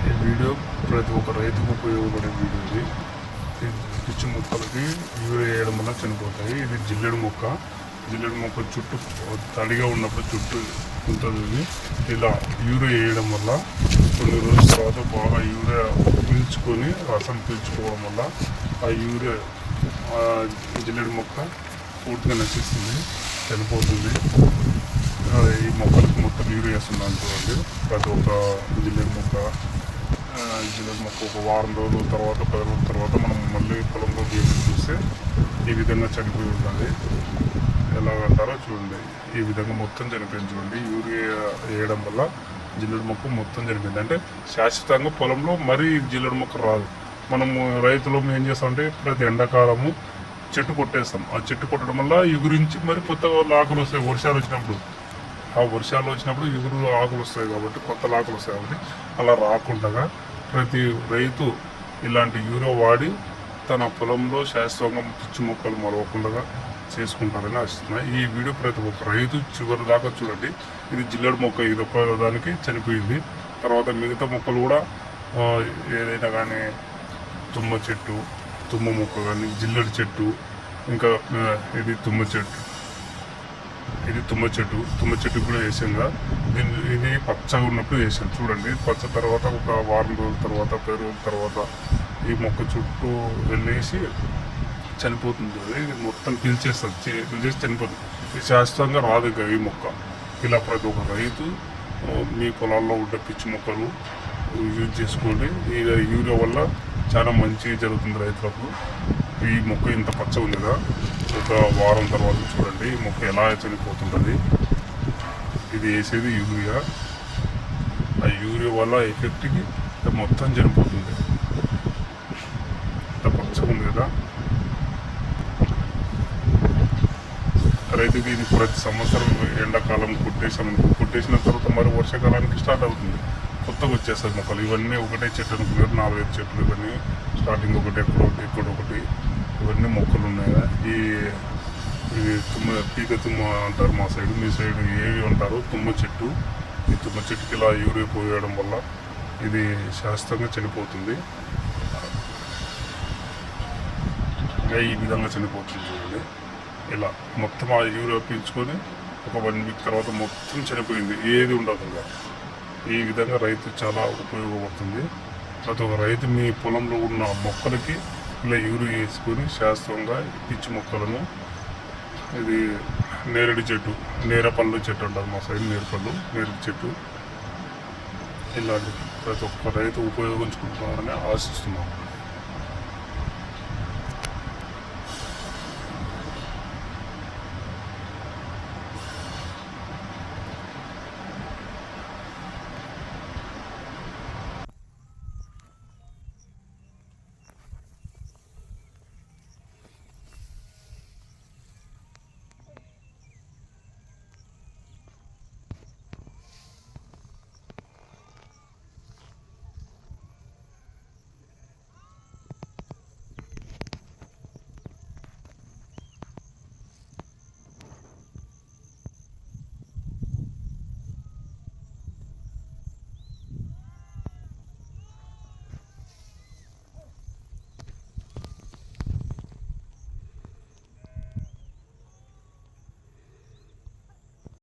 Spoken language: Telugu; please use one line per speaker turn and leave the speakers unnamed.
ఈ వీడియో ప్రతి ఒక్క రైతుకు ఉపయోగపడే వీడియో ఇది. పిచ్చి మొక్కలకి యూరియా వేయడం వల్ల చనిపోతాయి. ఇది జిల్లెడు మొక్క చుట్టూ తడిగా ఉన్నప్పుడు చుట్టూ ఉంటుంది. ఇలా యూరియా వేయడం వల్ల కొన్ని రోజుల తర్వాత బాగా యూరియా పీల్చుకొని రసం పీల్చుకోవడం వల్ల ఆ యూరియా జిల్లెడు మొక్క పూర్తిగా నశిస్తుంది, చనిపోతుంది. ఈ మొక్కలకు మొత్తం యూరియా వేస్తున్నాను చూడండి. ప్రతి ఒక్క జిల్లెడు మొక్క ఒక వారం రోజుల తర్వాత 10 రోజుల తర్వాత మనం మళ్ళీ పొలంలో చూస్తే ఈ విధంగా చనిపోయి ఉంటుంది. ఎలాగంటారో చూడండి, ఈ విధంగా మొత్తం చనిపోయింది చూడండి. యూరియా వేయడం వల్ల జిల్లెడు మొక్క మొత్తం చనిపోయింది. అంటే శాశ్వతంగా పొలంలో మరీ జిల్లెడు మొక్క రాదు. మనము రైతులు ఏం చేస్తామంటే ప్రతి ఎండాకాలము చెట్టు కొట్టేస్తాం. ఆ చెట్టు కొట్టడం వల్ల ఎగురించి మరి కొత్తగా ఆకులు వస్తాయి. వర్షాలు వచ్చినప్పుడు ఎగురు ఆకులు వస్తాయి కాబట్టి, కొత్త ఆకులు వస్తాయి కాబట్టి అలా రాకుండా ప్రతి రైతు ఇలాంటి యూరియా వాడి తన పొలంలో శాశ్వతంగా పిచ్చి మొక్కలు మరవకుండా చేసుకుంటారని ఆశిస్తున్నాయి. ఈ వీడియో ప్రతి ఒక్క రైతు చివరి దాకా చూడండి. ఇది జిల్లెడు మొక్క, ఇది ఒక్క దానికి చనిపోయింది. తర్వాత మిగతా మొక్కలు కూడా ఏదైనా కానీ తుమ్మ చెట్టు, తుమ్మ మొక్క కానీ, జిల్లెడు చెట్టు, ఇంకా ఇది తుమ్మ చెట్టు కూడా వేసాంగా. ఇది పచ్చగా ఉన్నప్పుడు వేసాను చూడండి. పచ్చ తర్వాత ఒక వారం రోజుల తర్వాత 10 రోజుల తర్వాత ఈ మొక్క చుట్టూ వెళ్ళేసి చనిపోతుంది. ఇది మొత్తం పీల్చేసి చనిపోతుంది. ఇది శాశ్వతంగా రాదు ఇక ఈ మొక్క. ఇలా ప్రతి ఒక్క రైతు మీ పొలాల్లో ఉండే పిచ్చి మొక్కలు యూజ్ చేసుకోండి. ఈ యూరియా వల్ల చాలా మంచి జరుగుతుంది రైతులకు. ఈ మొక్క ఇంత పచ్చగా ఉంది కదా, ఒక వారం తర్వాత చూడండి ఈ మొక్క ఎలా చనిపోతుంటుంది. ఇది వేసేది యూరియా. ఆ యూరియా వల్ల ఎఫెక్ట్కి మొత్తం చనిపోతుంది. ఇంత పచ్చగా ఉంది కదా. రైతుకి ఇది ప్రతి సంవత్సరం ఎండాకాలం కొట్టేసిన తర్వాత మరి వర్షాకాలానికి స్టార్ట్ అవుతుంది. కొత్తగా వచ్చేస్తుంది మొక్కలు. ఇవన్నీ ఒకటే చెట్టు అనుకున్నారు, 4-5 చెట్లు. ఇవన్నీ స్టార్టింగ్ ఒకటి, ఎక్కడొకటి ఇవన్నీ మొక్కలు ఉన్నాయి కదా. ఇది పీక తుమ్మ అంటారు మా సైడ్, మీ సైడ్ ఏవి అంటారు? తుమ్మ చెట్టు. ఈ తుమ్మ చెట్టుకి ఇలా యూరియా పోయడం వల్ల ఇది శాశ్వతంగా చనిపోతుంది. ఈ విధంగా చనిపోతుంది చూడండి. ఇలా మొత్తం ఆ యూరియా పీల్చుకొని ఒక 1 వీక్ తర్వాత మొత్తం చనిపోయింది, ఏది ఉండదు. ఇంకా ఈ విధంగా రైతు చాలా ఉపయోగపడుతుంది. ప్రతి ఒక్క రైతు మీ పొలంలో ఉన్న మొక్కలకి ఇలా యూరియా వేసుకొని శాశ్వతంగా పిచ్చి మొక్కలను, ఇది నేరేడు చెట్టు, నేరపళ్ళు చెట్టు అంటారు మా సైడ్, నేరేడు చెట్టు, ఇలాంటి ప్రతి ఒక్క రైతు ఉపయోగించుకుంటున్నారని ఆశిస్తున్నాం.